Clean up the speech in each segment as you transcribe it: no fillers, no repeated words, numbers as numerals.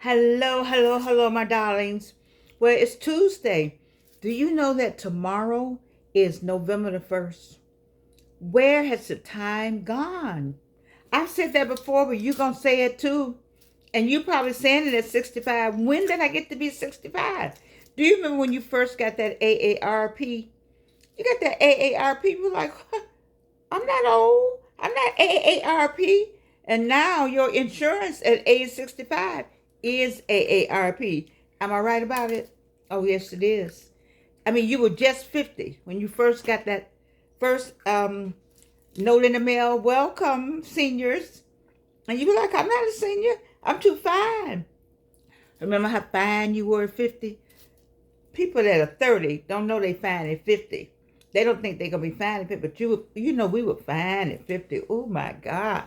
Hello, hello, hello, my darlings. Well, it's Tuesday. Do you know that tomorrow is November the 1st? Where has the time gone? I've said that before, but you're going to say it too. And you probably saying it at 65. When did I get to be 65? Do you remember when you first got that AARP? You got that AARP, you were like, I'm not old. I'm not AARP. And now your insurance at age 65 is AARP. Am I right about it? Oh, yes, it is. I mean, you were just 50 when you first got that first note in the mail. Welcome, seniors. And you were like, I'm not a senior. I'm too fine. Remember how fine you were at 50? People that are 30 don't know they fine at 50. They don't think they're going to be fine at 50, but you know we were fine at 50. Oh, my God.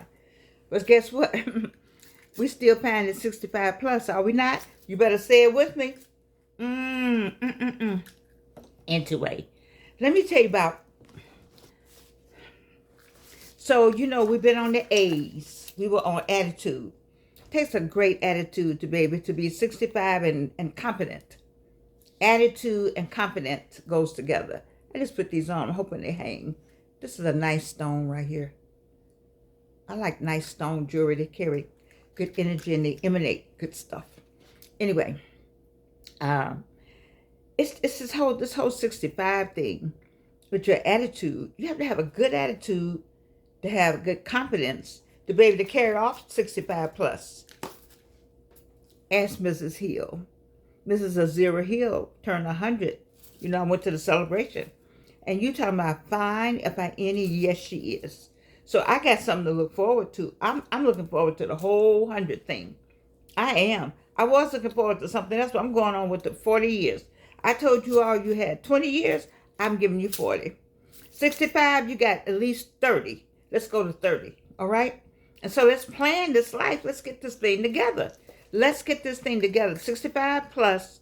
But guess what? We still fine at 65 plus, are we not? You better say it with me. Anyway, let me tell you about. So, we've been on the A's. We were on attitude. It takes a great attitude to be able to be 65 and competent. Attitude and confidence goes together. I just put these on. I'm hoping they hang. This is a nice stone right here. I like nice stone jewelry. They carry good energy and they emanate good stuff. Anyway, it's this whole 65 thing with your attitude. You have to have a good attitude to have good confidence to be able to carry off 65 plus. Ask Mrs. Hill. Mrs. Azira Hill turned 100. I went to the celebration. And you talking about fine, if I any, yes, she is. So I got something to look forward to. I'm looking forward to the whole 100 thing. I am. I was looking forward to something else, but I'm going on with the 40 years. I told you all you had 20 years. I'm giving you 40. 65, you got at least 30. Let's go to 30. All right? And so let's plan this life. Let's get this thing together. Let's get this thing together. 65 plus.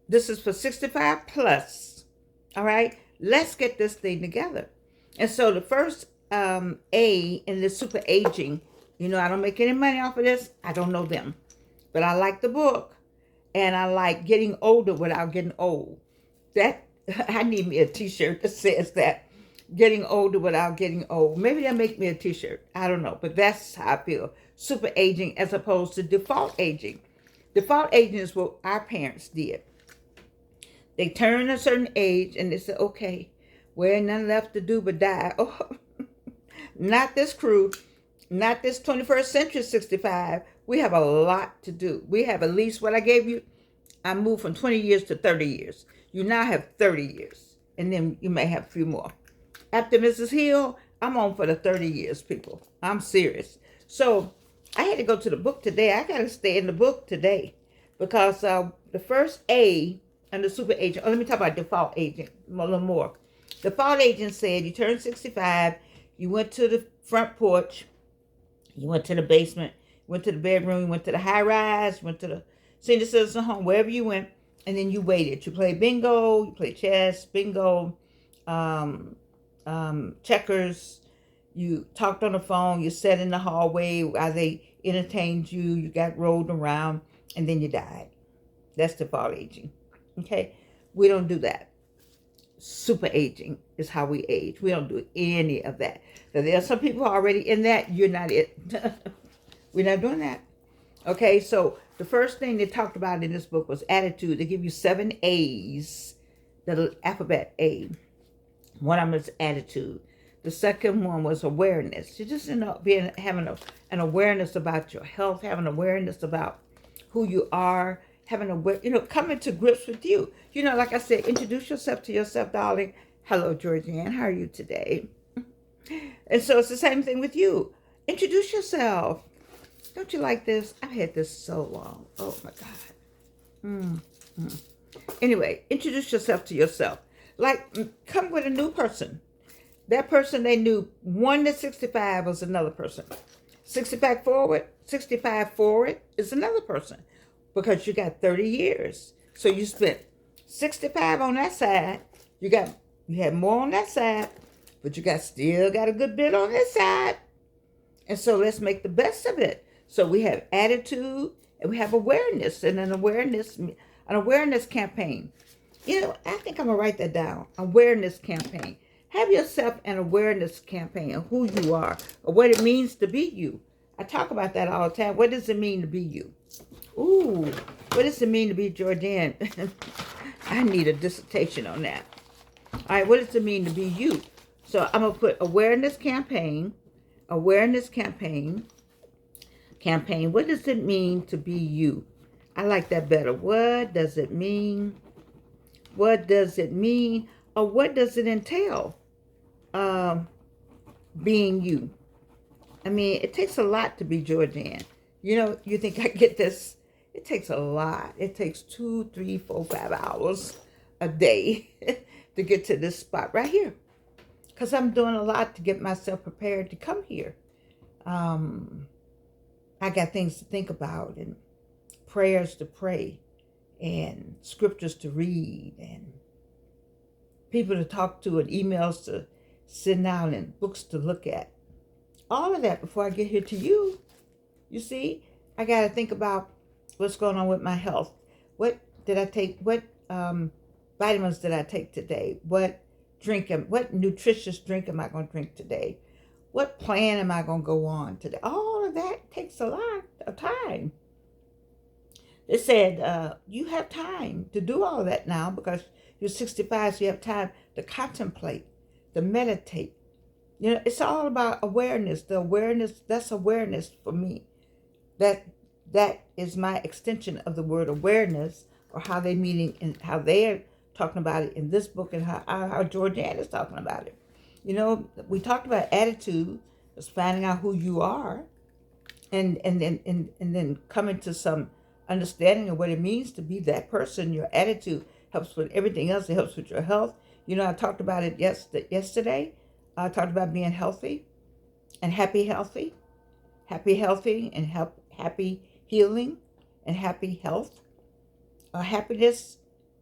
This is for 65 plus. All right? Let's get this thing together. And so the first A in the super aging, I don't make any money off of this. I don't know them. But I like the book. And I like getting older without getting old. That, I need me a t-shirt that says that. Getting older without getting old. Maybe they'll make me a t-shirt. I don't know. But that's how I feel. Super aging as opposed to default aging. Default aging is what our parents did. They turned a certain age and they said, okay, well, ain't nothing left to do but die. Oh, not this crew. Not this 21st century 65. We have a lot to do. We have at least what I gave you. I moved from 20 years to 30 years. You now have 30 years. And then you may have a few more. After Mrs. Hill, I'm on for the 30 years, people. I'm serious. So I had to go to the book today. I got to stay in the book today. Because the first A and the super agent. Oh, let me talk about default agent a little more. Default agent said you turned 65, you went to the front porch, you went to the basement, you went to the bedroom, you went to the high rise, you went to the senior citizen home, wherever you went, and then you waited. You played bingo, you played chess, bingo, checkers, you talked on the phone, you sat in the hallway while they entertained you, you got rolled around, and then you died. That's default aging. Okay, we don't do that. Super aging is how we age. We don't do any of that. Now, there are some people already in that. You're not it. We're not doing that. Okay, so the first thing they talked about in this book was attitude. They give you 7 A's, the alphabet A. One of them is attitude. The second one was awareness. You just having an awareness about your health, having awareness about who you are, coming to grips with you. Like I said, introduce yourself to yourself, darling. Hello, Georgianne. How are you today? And so it's the same thing with you. Introduce yourself. Don't you like this? I've had this so long. Oh, my God. Anyway, introduce yourself to yourself. Like, come with a new person. That person they knew 1 to 65 was another person. 65 forward is another person. Because you got 30 years. So you spent 65 on that side. You had more on that side, but you still got a good bit on this side. And so let's make the best of it. So we have attitude And we have awareness and an awareness campaign. I think I'm gonna write that down. Awareness campaign. Have yourself an awareness campaign of who you are or what it means to be you. I talk about that all the time. What does it mean to be you? Ooh, what does it mean to be Jordan? I need a dissertation on that. All right, what does it mean to be you? So I'm gonna put awareness campaign. What does it mean to be you? I like that better. What does it mean? What does it mean? Or what does it entail? Being you. I mean, it takes a lot to be Jordan. You think I get this? It takes a lot. It takes 2, 3, 4, 5 hours a day to get to this spot right here. Because I'm doing a lot to get myself prepared to come here. I got things to think about and prayers to pray and scriptures to read and people to talk to and emails to send out and books to look at. All of that before I get here to you. You see, I got to think about what's going on with my health. What did I take? What vitamins did I take today? What nutritious drink am I going to drink today? What plan am I going to go on today? All of that takes a lot of time. They said you have time to do all of that now because you're 65, so you have time to contemplate, to meditate. It's all about awareness. That's awareness for me. That is my extension of the word awareness, or how they meaning and how they're talking about it in this book, and how Jordan is talking about it. We talked about attitude, is finding out who you are, and then coming to some understanding of what it means to be that person. Your attitude helps with everything else. It helps with your health. I talked about it yesterday. I talked about being healthy and happy healthy and happy healing and happy health. Happiness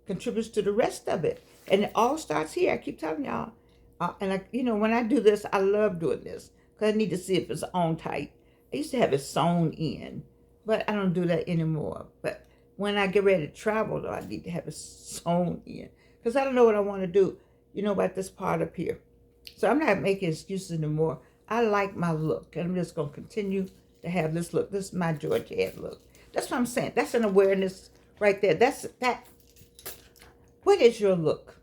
contributes to the rest of it, and it all starts here. I keep telling y'all. When I do this, I love doing this because I need to see if it's on tight. I used to have it sewn in, but I don't do that anymore. But when I get ready to travel, though, I need to have it sewn in because I don't know what I want to do, about this part up here. So I'm not making excuses anymore. I like my look, and I'm just going to continue to have this look. This is my Georgette look. That's what I'm saying. That's an awareness right there. That. What is your look?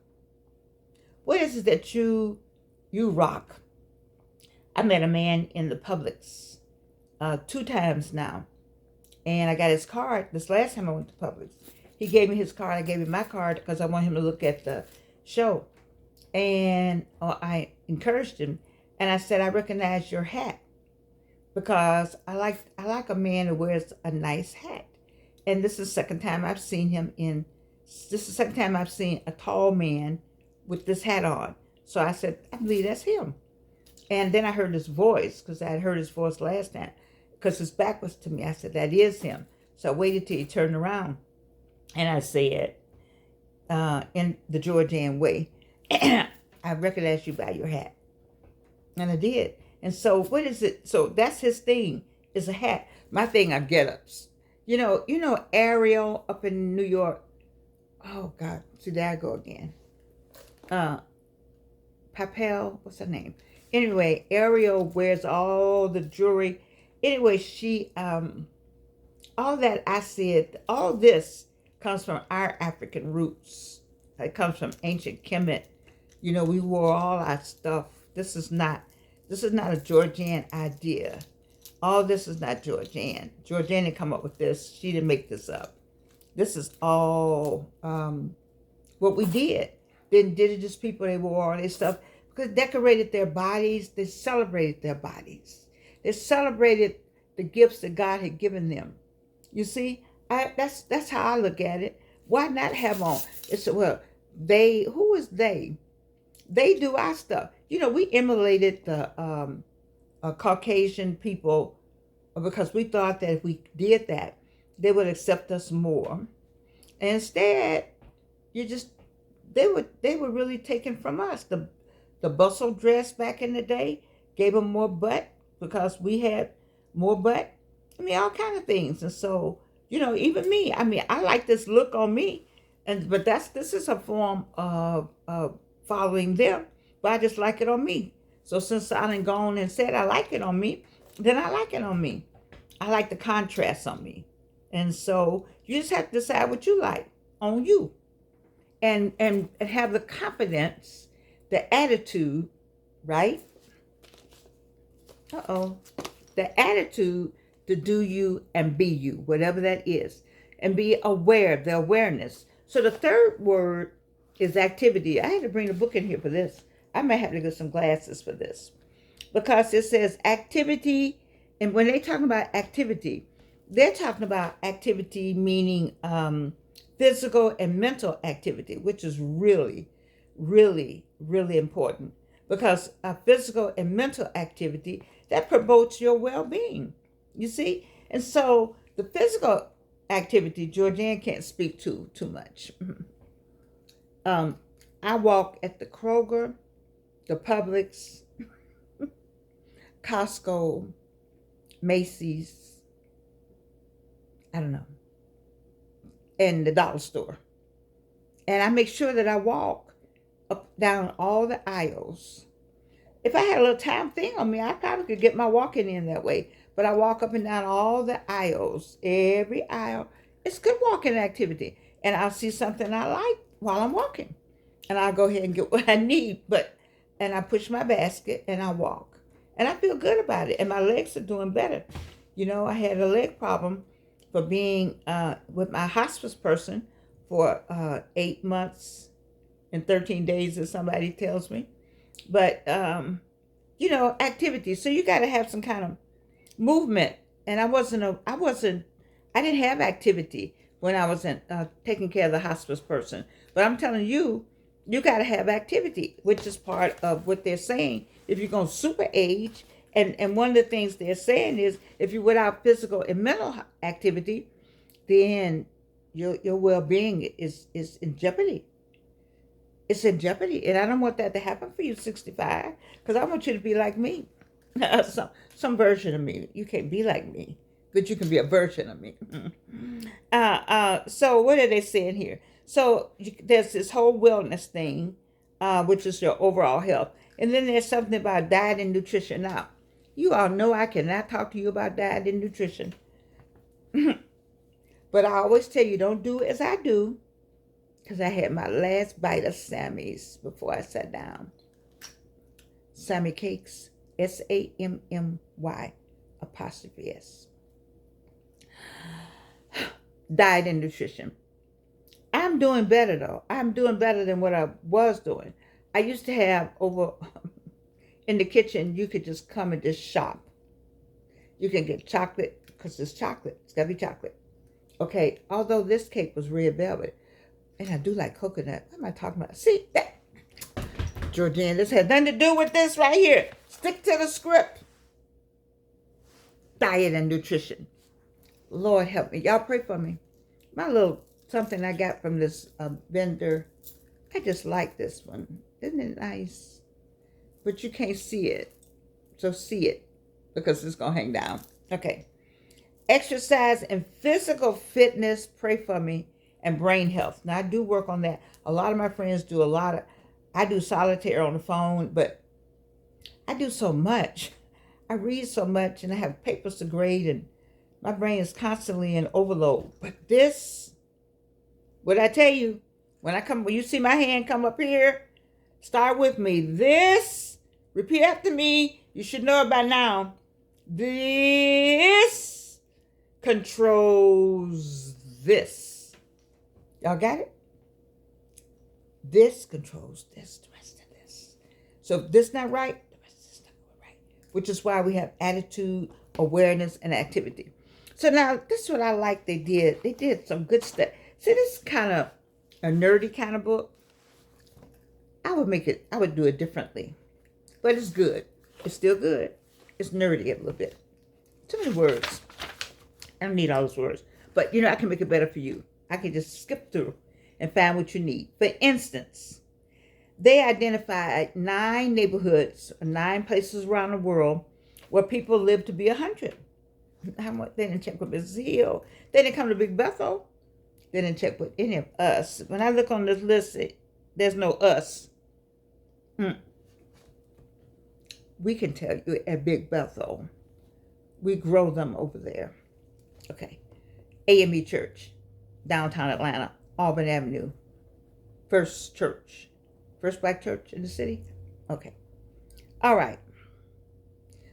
What is it that you rock? I met a man in the Publix 2 times now, and I got his card. This last time I went to Publix, he gave me his card. I gave him my card because I want him to look at the show, and I encouraged him, and I said, I recognize your hat because I like a man who wears a nice hat, and this is the second time I've seen a tall man with this hat on. So I said, I believe that's him. And then I heard his voice, because I had heard his voice last time, because his back was to me. I said, that is him. So I waited till he turned around. And I said, in the Georgian way, I recognize you by your hat. And I did. And so what is it? So that's his thing, is a hat. My thing are get-ups. Ariel up in New York. Oh, God. See, there I go again. Papel, what's her name? Anyway, Ariel wears all the jewelry. Anyway, she, all that I said, all this comes from our African roots. It comes from ancient Kemet. We wore all our stuff. This is not a Georgian idea. All this is not Georgian. Georgian didn't come up with this. She didn't make this up. This is all what we did. The indigenous people, they wore all their stuff because decorated their bodies. They celebrated their bodies. They celebrated the gifts that God had given them. You see, that's how I look at it. Why not have on? It's who is they? They do our stuff. We emulated the Caucasian people because we thought that if we did that, they would accept us more. And instead, they were really taken from us. The bustle dress back in the day gave them more butt because we had more butt. I mean, all kind of things. And so Even me. I mean, I like this look on me, but this is a form of following them. But I just like it on me. So since I done gone and said I like it on me, then I like it on me. I like the contrast on me. And so you just have to decide what you like on you, and have the confidence, the attitude, right? Uh-oh. The attitude to do you and be you, whatever that is. And be aware, the awareness. So the third word is activity. I had to bring a book in here for this. I may have to get some glasses for this. Because it says activity, and when they talking about activity, they're talking about activity meaning physical and mental activity, which is really, really, really important. Because physical and mental activity, that promotes your well-being. You see? And so the physical activity, Georgianne can't speak to too much. um, I walk at the Kroger, the Publix, Costco, Macy's, I don't know, and the dollar store. And I make sure that I walk up down all the aisles. If I had a little time thing on me, I probably could get my walking in that way. But I walk up and down all the aisles, every aisle. It's good walking activity. And I'll see something I like while I'm walking. And I'll go ahead and get what I need. And I push my basket and I walk. And I feel good about it. And my legs are doing better. I had a leg problem for being with my hospice person for 8 months and 13 days, as somebody tells me. But, activity. So you got to have some kind of movement. And I didn't have activity when I was taking care of the hospice person. But I'm telling you, you got to have activity, which is part of what they're saying. If you're going to super age, and one of the things they're saying is if you're without physical and mental activity, then your well-being is in jeopardy. It's in jeopardy. And I don't want that to happen for you, 65, because I want you to be like me. some version of me. You can't be like me, but you can be a version of me. So what are they saying here? So there's this whole wellness thing, which is your overall health. And then there's something about diet and nutrition. Now, you all know I cannot talk to you about diet and nutrition. But I always tell you, don't do as I do, because I had my last bite of Sammy's before I sat down. Sammy Cakes, SAMMY apostrophe S. Diet and nutrition. I'm doing better though. I'm doing better than what I was doing. I used to have over in the kitchen, you could just come and just shop. You can get chocolate, because it's chocolate. It's got to be chocolate. Okay, although this cake was red velvet, and I do like coconut. What am I talking about? See, that, Georgianne, this had nothing to do with this right here. Stick to the script. Diet and nutrition. Lord help me. Y'all pray for me. My little something I got from this vendor. I just like this one. Isn't it nice? But you can't see it. So see it, because it's going to hang down. Okay. Exercise and physical fitness. Pray for me. And brain health. Now, I do work on that. A lot of my friends do I do solitaire on the phone, but I do so much. I read so much, and I have papers to grade, and my brain is constantly in overload. But this, what I tell you, when you see my hand come up here, start with me. This, repeat after me. You should know it by now. This controls this. Y'all got it? This controls this, the rest of this. So if this not right, the rest of this not going right. Which is why we have attitude, awareness, and activity. So now, this is what I like they did. They did some good stuff. See, this is kind of a nerdy kind of book. I would do it differently. But it's good. It's still good. It's nerdy a little bit. Too many words. I don't need all those words. But, I can make it better for you. I can just skip through and find what you need. For instance, they identified 9 neighborhoods, 9 places around the world where people live to be 100. How much? They didn't check with Mrs. Hill. They didn't come to Big Bethel. They didn't check with any of us. When I look on this list, there's no us. We can tell you at Big Bethel, we grow them over there. Okay. AME Church, downtown Atlanta, Auburn Avenue. First church. First black church in the city. Okay. All right.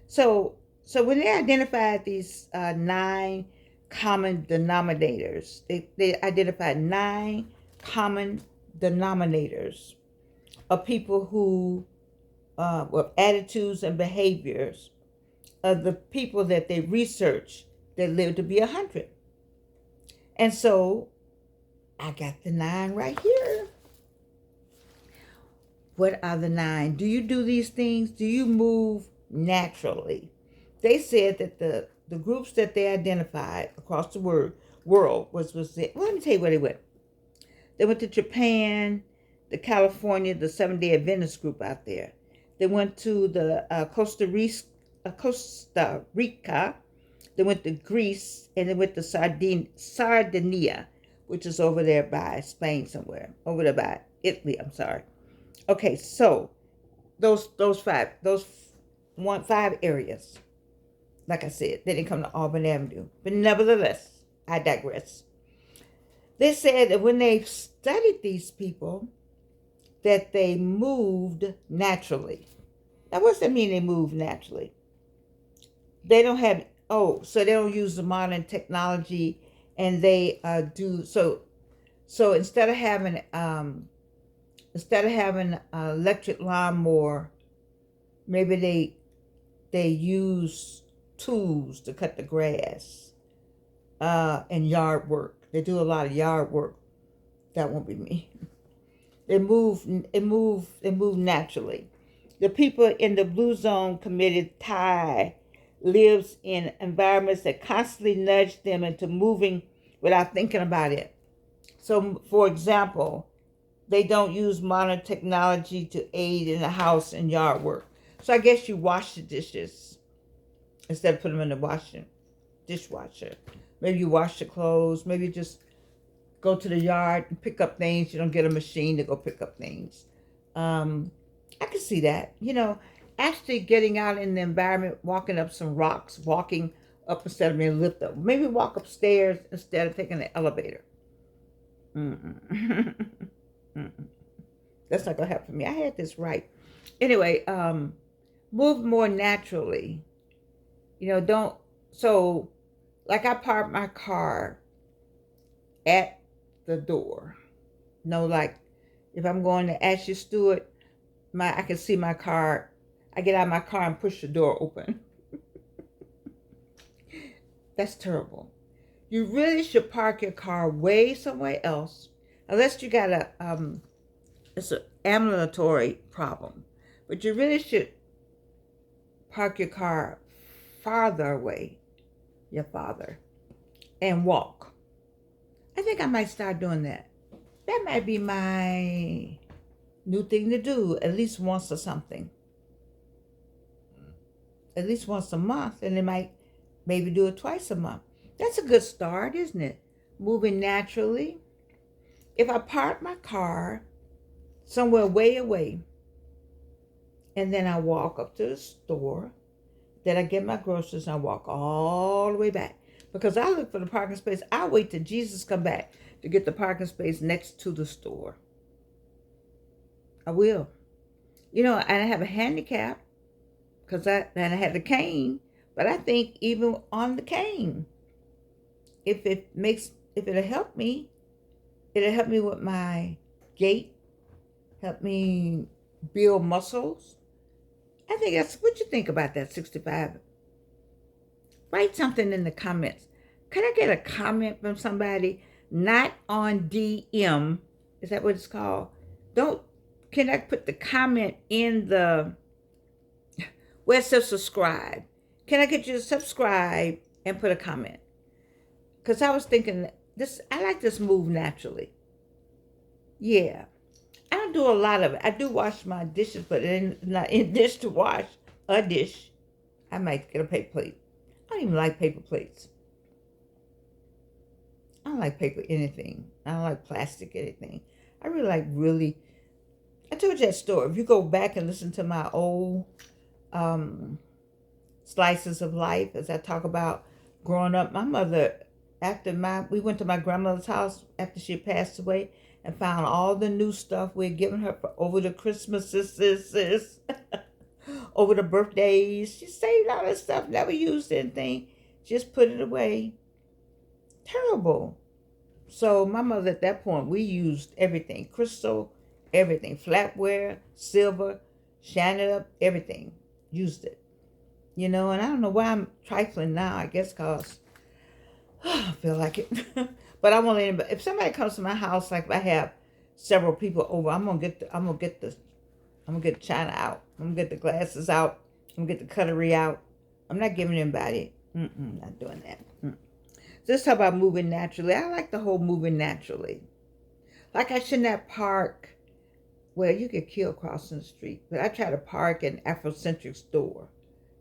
So when they identified these 9 common denominators, they identified 9 common denominators of people who with attitudes and behaviors of the people that they researched that lived to be 100. And so I got the 9 right here. What are the 9? Do you do these things? Do you move naturally? They said that the groups that they identified across the world was well, let me tell you where they went. They went to Japan, the California, the Seventh-day Adventist group out there. They went to the Costa Rica. They went to Greece, and they went to Sardinia, which is over there by Spain somewhere. Over there by Italy, I'm sorry. Okay, so those 5 areas, like I said, they didn't come to Auburn Avenue. But nevertheless, I digress. They said that when they studied these people, that they moved naturally. Now, what's that mean, they move naturally? They don't have, so they don't use the modern technology, and they do, so instead of having an electric lawnmower, maybe they use tools to cut the grass and yard work. They do a lot of yard work. That won't be me. They move naturally. The people in the Blue Zone committed Thai lives in environments that constantly nudge them into moving without thinking about it. So, for example, they don't use modern technology to aid in the house and yard work. So I guess you wash the dishes instead of putting them in the dishwasher. Maybe you wash the clothes. Maybe you just go to the yard and pick up things. You don't get a machine to go pick up things. I can see that. Actually getting out in the environment, walking up some rocks, walking up instead of being lifted up. Maybe walk upstairs instead of taking the elevator. That's not going to happen for me. I had this right. Anyway, move more naturally. So like I park my car at the door. Like if I'm going to Ashley Stewart, I can see my car. I get out of my car and push the door open. That's terrible. You really should park your car way somewhere else, unless you got it's an ambulatory problem. But you really should park your car farther away, and walk. I think I might start doing that. That might be my new thing to do, at least once or something. At least once a month, and they might maybe do it twice a month. That's a good start, isn't it? Moving naturally. If I park my car somewhere way away, and then I walk up to the store, then I get my groceries and I walk all the way back. Because I look for the parking space. I wait till Jesus come back to get the parking space next to the store. I will. And I have a handicap because I had the cane, but I think even on the cane, if it'll help me with my gait, help me build muscles. I think that's what you think about that 65. Write something in the comments. Can I get a comment from somebody? Not on DM. Is that what it's called? Can I put the comment in where it says subscribe? Can I get you to subscribe and put a comment? Because I was thinking, I like this move naturally. Yeah. I don't do a lot of it. I do wash my dishes, but not in dish to wash a dish. I might get a paper plate. I don't even like paper plates. I don't like paper anything. I don't like plastic anything. I really like really. I told you that story. If you go back and listen to my old um, slices of life, as I talk about growing up, my mother, we went to my grandmother's house after she passed away and found all the new stuff we had given her for, over the Christmases, over the birthdays. She saved all that stuff, never used anything, just put it away. Terrible. So my mother at that point, we used everything, crystal, everything, flatware, silver, shine it up, everything, used it. You know, and I don't know why I'm trifling now. I guess because I feel like it. But I want anybody. If somebody comes to my house, like if I have several people over, I'm gonna get the china out. I'm gonna get the glasses out. I'm gonna get the cutlery out. I'm not giving anybody. Not doing that. Just talk about moving naturally. I like the whole moving naturally. Like I should not park. Well, you get killed crossing the street, but I try to park in Afrocentric store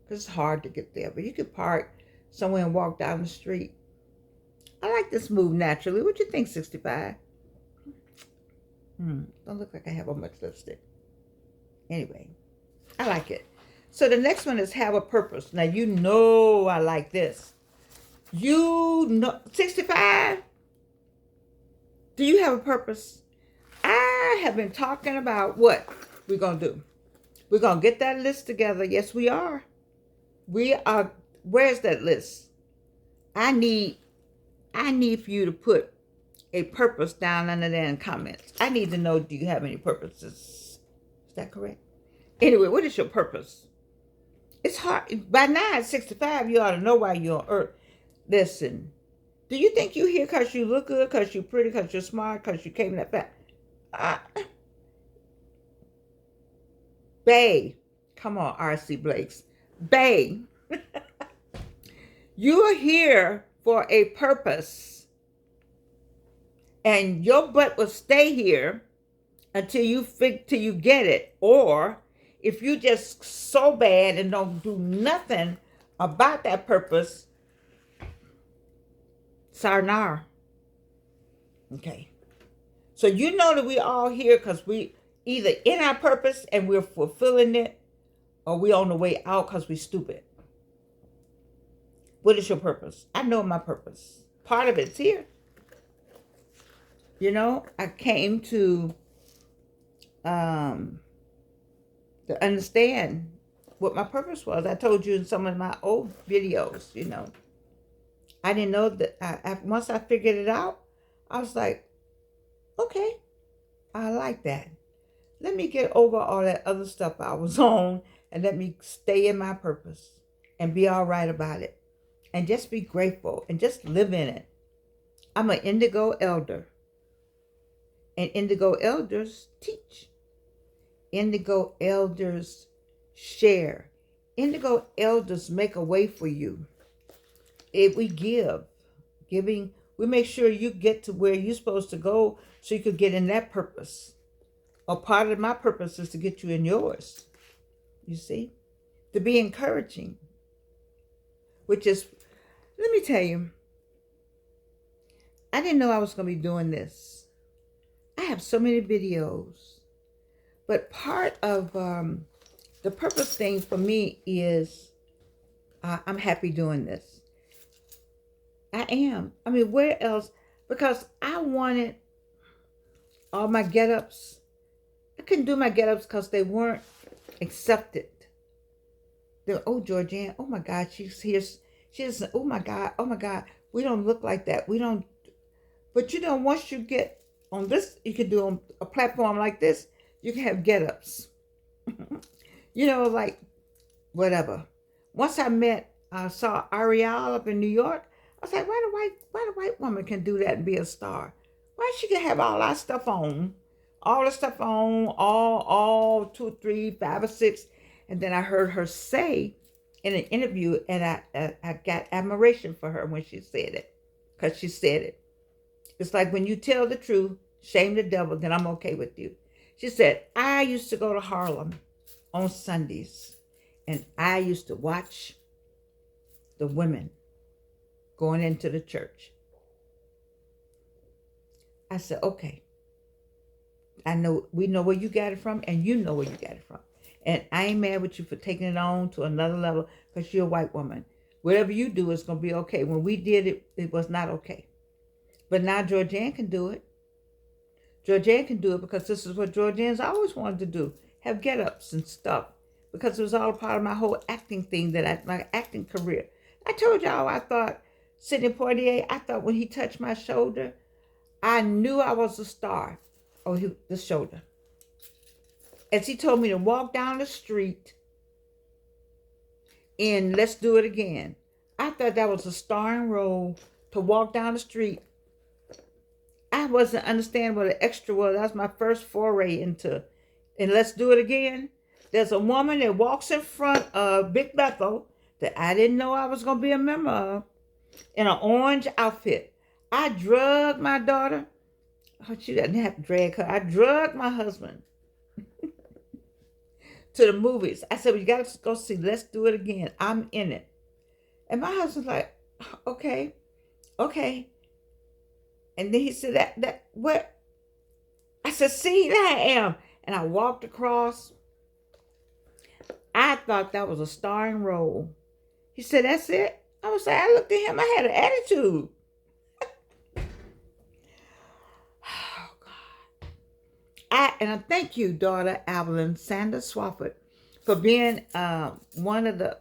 because it's hard to get there. But you could park somewhere and walk down the street. I like this move naturally. What you think, 65? Don't look like I have on much lipstick. Anyway, I like it. So the next one is have a purpose. Now, you know I like this. You know, 65? Do you have a purpose? I have been talking about what we're going to do. We're going to get that list together. Yes, we are. We are. Where's that list? I need for you to put a purpose down under there in comments. I need to know, do you have any purposes? Is that correct? Anyway, what is your purpose? It's hard. By now at 65, you ought to know why you're on earth. Listen, do you think you're here because you look good, because you're pretty, because you're smart, because you came that fast? Bae, come on, R.C. Blakes. Bae, you are here for a purpose. And your butt will stay here until you get it. Or if you just so bad and don't do nothing about that purpose, sayonara. Okay. So you know that we all here because we either in our purpose and we're fulfilling it, or we on the way out because we stupid. What is your purpose? I know my purpose. Part of it's here. You know, I came to understand what my purpose was. I told you in some of my old videos, you know. I didn't know that. Once I figured it out, I was like, okay, I like that. Let me get over all that other stuff I was on and let me stay in my purpose and be all right about it. And just be grateful and just live in it. I'm an indigo elder. And indigo elders teach. Indigo elders share. Indigo elders make a way for you. If we giving, we make sure you get to where you're supposed to go so you could get in that purpose. A part of my purpose is to get you in yours. You see? To be encouraging. Which is, let me tell you, I didn't know I was going to be doing this. I have so many videos. But part of the purpose thing for me is I'm happy doing this. I am. I mean, where else? Because I wanted all my get-ups. I couldn't do my get-ups because they weren't accepted. They're, oh, Georgianne, oh my God, she's here. She's, oh my God, we don't look like that. We don't. But you know, once you get on this, you can do on a platform like this, you can have get-ups. You know, like whatever. Once I saw Ariel up in New York, I was like, why the white woman can do that and be a star? Why she can have all that stuff on? All the stuff on, all 2, 3, 5, or 6. And then I heard her say in an interview, and I got admiration for her when she said it. Because she said it. It's like when you tell the truth, shame the devil, then I'm okay with you. She said, I used to go to Harlem on Sundays, and I used to watch the women going into the church. I said, okay, we know where you got it from, and you know where you got it from. And I ain't mad with you for taking it on to another level because you're a white woman. Whatever you do is going to be okay. When we did it, it was not okay. But now Georgianne can do it. Georgianne can do it because this is what Georgianne's always wanted to do. Have get-ups and stuff. Because it was all part of my whole acting thing, my acting career. I told y'all I thought, Sidney Poitier, I thought when he touched my shoulder, I knew I was a star. Oh, the shoulder. As he told me to walk down the street in Let's Do It Again, I thought that was a starring role to walk down the street. I wasn't understanding what an extra was. That was my first foray into, and Let's Do It Again. There's a woman that walks in front of Big Bethel that I didn't know I was going to be a member of in an orange outfit. I drugged my daughter. Oh, she didn't have to drag her. I drugged my husband to the movies. I said, well, you got to go see Let's Do It Again. I'm in it. And my husband's like, okay. And then he said, what? I said, see, there I am. And I walked across. I thought that was a starring role. He said, that's it? I was like, I looked at him. I had an attitude. Oh, God. I thank you, daughter Evelyn Sanders Swafford, for being one of the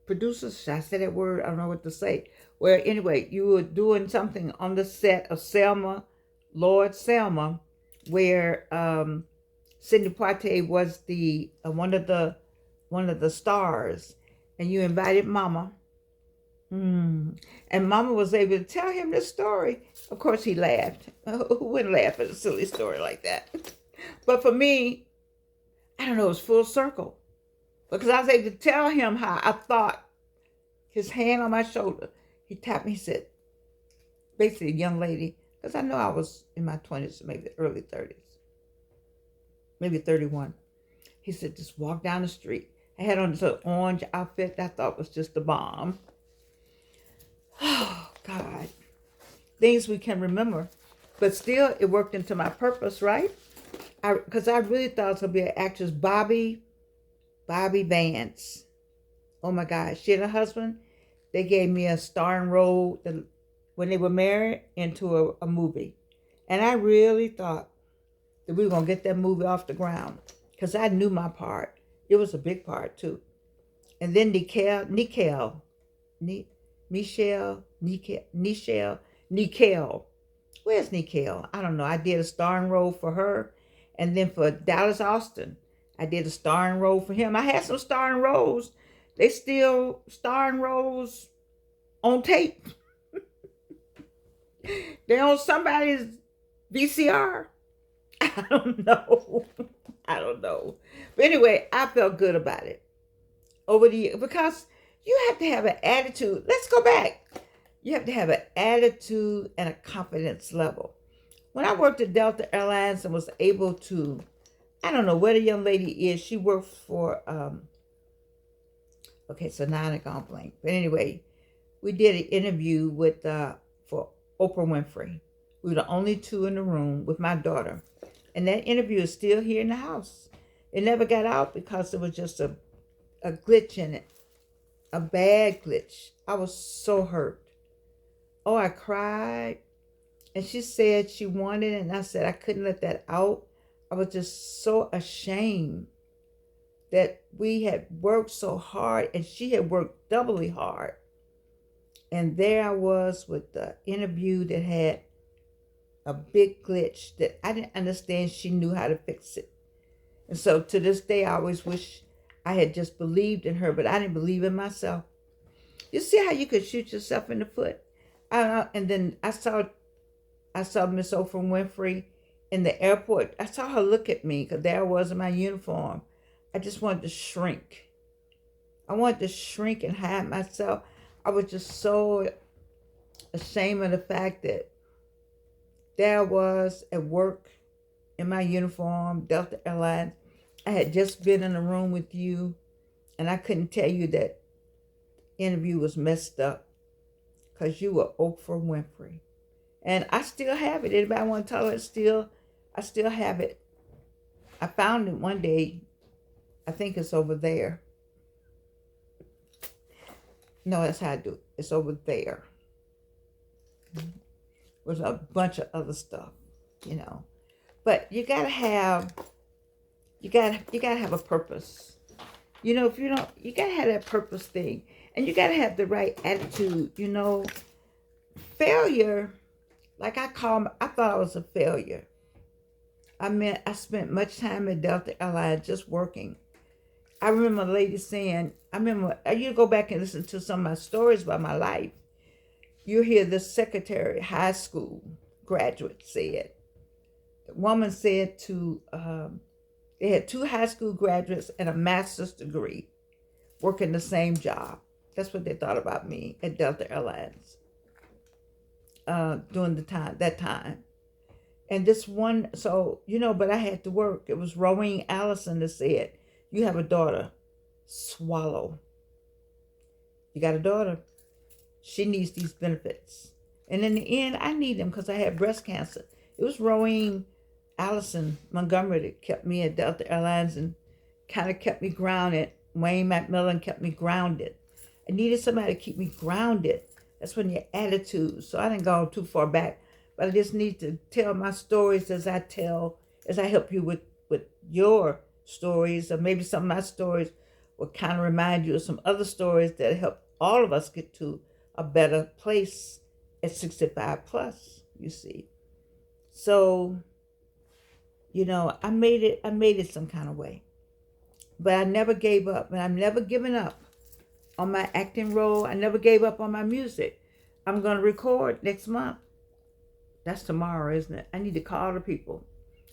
producers. Should I say that word? I don't know what to say. Where, anyway, you were doing something on the set of Selma, Lord Selma, where Sidney Poitier was the one of the stars, and you invited Mama. And Mama was able to tell him this story. Of course, he laughed. Who wouldn't laugh at a silly story like that? But for me, I don't know, it was full circle. Because I was able to tell him how I thought, his hand on my shoulder. He tapped me, he said, basically, young lady, because I know I was in my 20s, maybe early 30s, maybe 31. He said, just walk down the street. I had on this orange outfit that I thought was just a bomb. Oh, God. Things we can remember. But still, it worked into my purpose, right? Because I really thought it was going to be an actress, Bobby Vance. Oh, my God. She and her husband, they gave me a starring role when they were married into a movie. And I really thought that we were going to get that movie off the ground. Because I knew my part. It was a big part, too. And then Nichelle. Where's Nichelle? I don't know. I did a starring role for her. And then for Dallas Austin, I did a starring role for him. I had some starring roles. They still starring roles on tape. They're on somebody's VCR. I don't know. But anyway, I felt good about it over the years because you have to have an attitude. Let's go back. You have to have an attitude and a confidence level. When I worked at Delta Airlines and was able to, I don't know where the young lady is. She worked for, okay, so now I'm gonna blank. But anyway, we did an interview for Oprah Winfrey. We were the only two in the room with my daughter. And that interview is still here in the house. It never got out because it was just a glitch in it. A bad glitch. I was so hurt. Oh, I cried. And she said she wanted it. And I said I couldn't let that out. I was just so ashamed that we had worked so hard and she had worked doubly hard. And there I was with the interview that had a big glitch that I didn't understand. She knew how to fix it. And so to this day, I always wish I had just believed in her, but I didn't believe in myself. You see how you could shoot yourself in the foot? And then I saw Miss Oprah Winfrey in the airport. I saw her look at me because there I was in my uniform. I just wanted to shrink. I wanted to shrink and hide myself. I was just so ashamed of the fact that there I was at work in my uniform, Delta Airlines. I had just been in a room with you, and I couldn't tell you that interview was messed up because you were Oprah Winfrey. And I still have it. Anybody want to tell it? I still have it. I found it one day. I think it's over there. No, that's how I do it. It's over there. There's a bunch of other stuff, you know. But you gotta have a purpose. You know, if you don't, you gotta have that purpose thing. And you gotta have the right attitude, you know. Failure, like I thought I was a failure. I spent much time at Delta Airlines just working. I remember a lady saying, you go back and listen to some of my stories about my life. You hear the secretary, high school graduate said, the woman said they had 2 high school graduates and a master's degree working the same job. That's what they thought about me at Delta Airlines during that time. And this one, so, you know, but I had to work. It was Rowena Allison that said, you have a daughter, swallow. You got a daughter. She needs these benefits. And in the end, I need them because I had breast cancer. It was Rowena Allison Montgomery that kept me at Delta Airlines and kind of kept me grounded. Wayne McMillan kept me grounded. I needed somebody to keep me grounded. That's when your attitude. So I didn't go too far back, but I just need to tell my stories as I help you with your stories, or maybe some of my stories will kind of remind you of some other stories that help all of us get to a better place at 65 plus, you see. So, you know, I made it some kind of way. But I never gave up, and I'm never giving up on my acting role. I never gave up on my music. I'm going to record next month. That's tomorrow, isn't it? I need to call the people.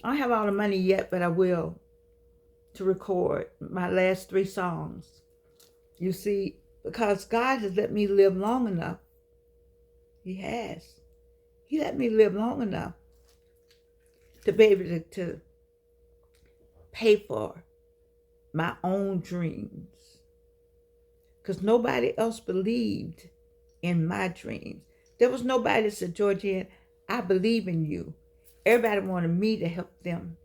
I don't have all the money yet, but I will, to record my last 3 songs. You see, because God has let me live long enough. He has. He let me live long enough to be able to pay for my own dreams. Because nobody else believed in my dreams. There was nobody that said, Georgianne, I believe in you. Everybody wanted me to help them,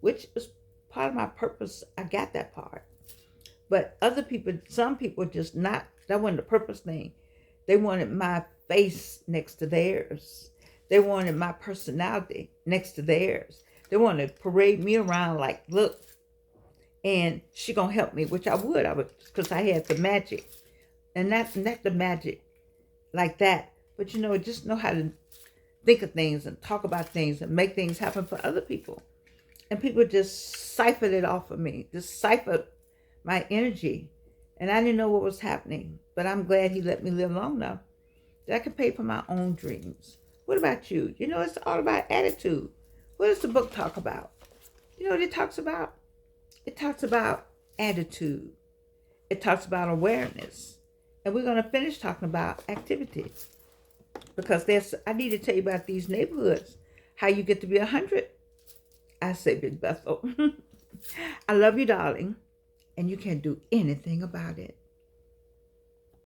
which was part of my purpose. I got that part. But some people just not, that wasn't the purpose thing. They wanted my face next to theirs. They wanted my personality next to theirs. They wanted to parade me around like, look, and she gonna help me, which I would, because I had the magic. And not the magic like that, but you know, just know how to think of things and talk about things and make things happen for other people. And people just siphoned it off of me, just siphoned my energy. And I didn't know what was happening, but I'm glad he let me live long enough that I could pay for my own dreams. What about you? You know, it's all about attitude. What does the book talk about? You know what it talks about? It talks about attitude. It talks about awareness. And we're going to finish talking about activity. Because I need to tell you about these neighborhoods. How you get to be 100. I say, Big Bethel. I love you, darling. And you can't do anything about it.